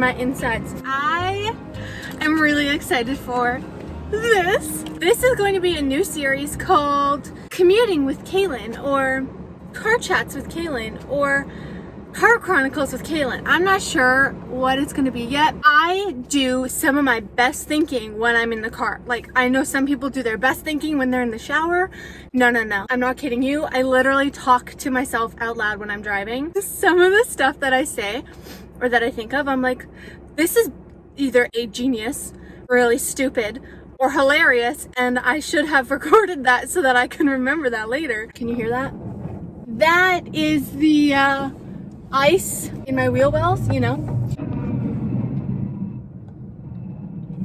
my insides. I am really excited for this. This is going to be a new series called Commuting with Kaylin, or Car Chats with Kaylin, or Car Chronicles with Kaylin. I'm not sure what it's gonna be yet. I do some of my best thinking when I'm in the car. Like, I know some people do their best thinking when they're in the shower. No. I'm not kidding you. I literally talk to myself out loud when I'm driving. Some of the stuff that I say or that I think of, I'm like, this is either a genius, really stupid, or hilarious, and I should have recorded that so that I can remember that later. Can you hear that? That is the ice in my wheel wells, you know.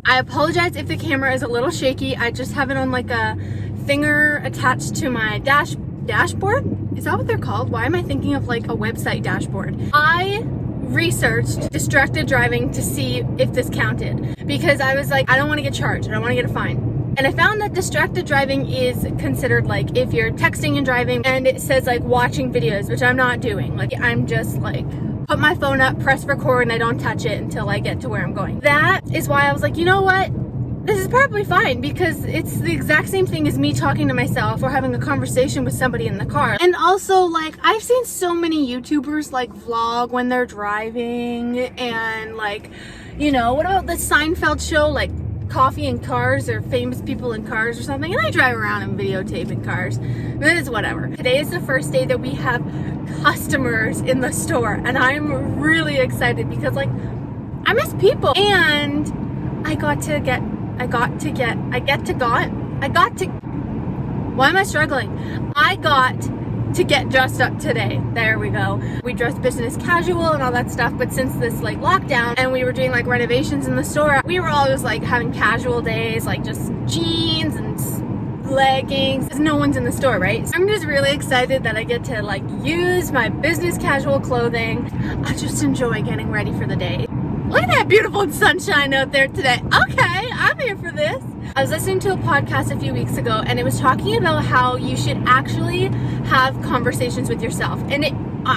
I apologize if the camera is a little shaky. I just have it on like a finger attached to my dashboard. Is that what they're called? Why am I thinking of like a website dashboard? I researched distracted driving to see if this counted, because I was like, I don't want to get charged. I don't want to get a fine. And I found that distracted driving is considered like if you're texting and driving and it says like watching videos, which I'm not doing. Like, I'm just like, put my phone up, press record, and I don't touch it until I get to where I'm going. That is why I was like, you know what? This is probably fine, because it's the exact same thing as me talking to myself or having a conversation with somebody in the car. And also, like, I've seen so many YouTubers like vlog when they're driving, and like, you know, what about the Seinfeld show, like Coffee in Cars, or Famous People in Cars or something, and I drive around and videotape in cars. Then it's whatever. Today is the first day that we have customers in the store, and I'm really excited because like I miss people, and why am I struggling? I got to get dressed up today. There we go. We dressed business casual and all that stuff, but since this like lockdown and we were doing like renovations in the store, we were all just like having casual days, like just jeans and leggings, because no one's in the store, right? So I'm just really excited that I get to like use my business casual clothing. I just enjoy getting ready for the day. Look at that beautiful sunshine out there today. Okay, I'm here for this. I was listening to a podcast a few weeks ago, and it was talking about how you should actually have conversations with yourself. And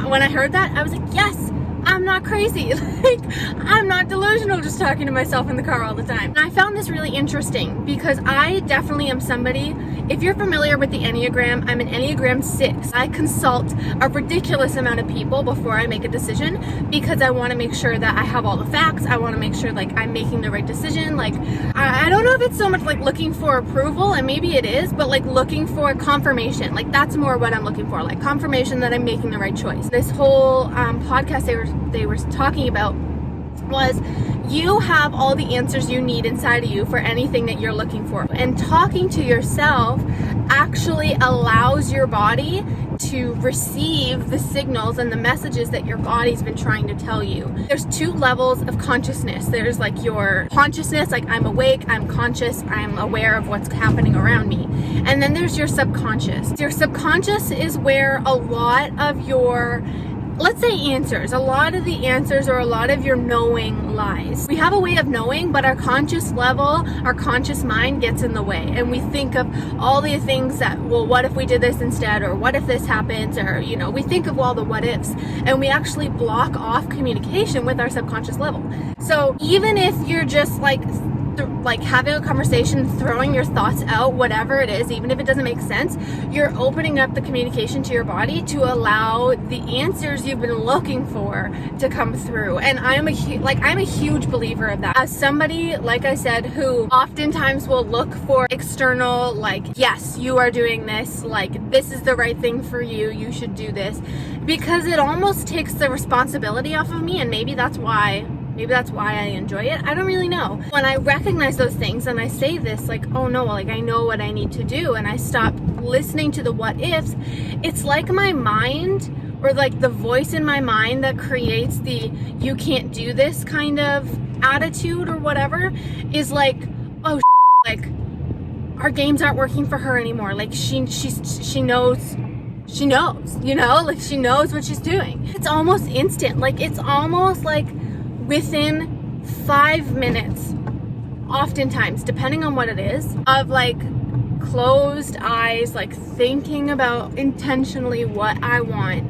when I heard that, I was like, yes, I'm not crazy. Like, I'm not delusional just talking to myself in the car all the time. And I found this really interesting because I definitely am somebody, if you're familiar with the enneagram, I'm an enneagram 6. I consult a ridiculous amount of people before I make a decision, because I want to make sure that I have all the facts. I want to make sure like I'm making the right decision. Like, I don't know if it's so much like looking for approval, and maybe it is, but like looking for confirmation. Like, that's more what I'm looking for, like confirmation that I'm making the right choice. This whole podcast they were talking about was, you have all the answers you need inside of you for anything that you're looking for. And talking to yourself actually allows your body to receive the signals and the messages that your body's been trying to tell you. There's 2 levels of consciousness. There's like your consciousness, like I'm awake, I'm conscious, I'm aware of what's happening around me. And then there's your subconscious. Your subconscious is where a lot of your, let's say, answers, a lot of the answers, or a lot of your knowing lies. We have a way of knowing, but our conscious level, our conscious mind gets in the way, and we think of all the things that, well, what if we did this instead, or what if this happens, or, you know, we think of all the what ifs, and we actually block off communication with our subconscious level. So even if you're just like having a conversation, throwing your thoughts out, whatever it is, even if it doesn't make sense, you're opening up the communication to your body to allow the answers you've been looking for to come through. And I'm a huge believer of that. As somebody, like I said, who oftentimes will look for external, like, yes, you are doing this, like, this is the right thing for you, you should do this, because it almost takes the responsibility off of me, and maybe that's why I enjoy it. I don't really know. When I recognize those things and I say this, like, oh no, like I know what I need to do, and I stop listening to the what ifs, it's like my mind, or like the voice in my mind that creates the you can't do this kind of attitude or whatever, is like, oh, like our games aren't working for her anymore. Like she knows, you know, like she knows what she's doing. It's almost instant. Like, it's almost like within 5 minutes, oftentimes, depending on what it is, of like closed eyes, like thinking about intentionally what I want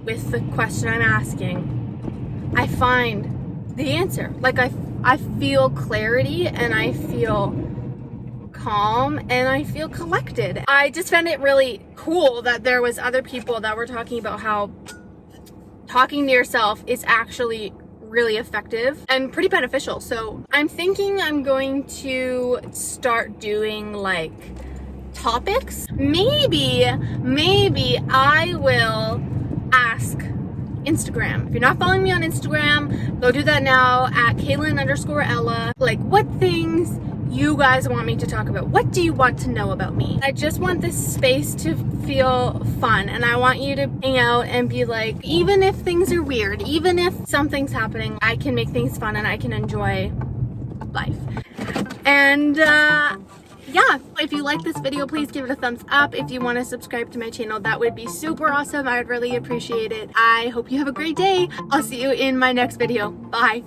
with the question I'm asking, I find the answer. Like I feel clarity, and I feel calm, and I feel collected. I just found it really cool that there was other people that were talking about how talking to yourself is actually really effective and pretty beneficial. So I'm thinking I'm going to start doing like topics. Maybe I will ask Instagram. If you're not following me on Instagram, go do that now at Kaylin_Ella. Like, what things you guys want me to talk about? What do you want to know about me? I just want this space to feel fun, and I want you to hang out and be like, even if things are weird, even if something's happening, I can make things fun and I can enjoy life. And yeah, if you like this video, please give it a thumbs up. If you want to subscribe to my channel, that would be super awesome. I would really appreciate it. I hope you have a great day. I'll see you in my next video. Bye.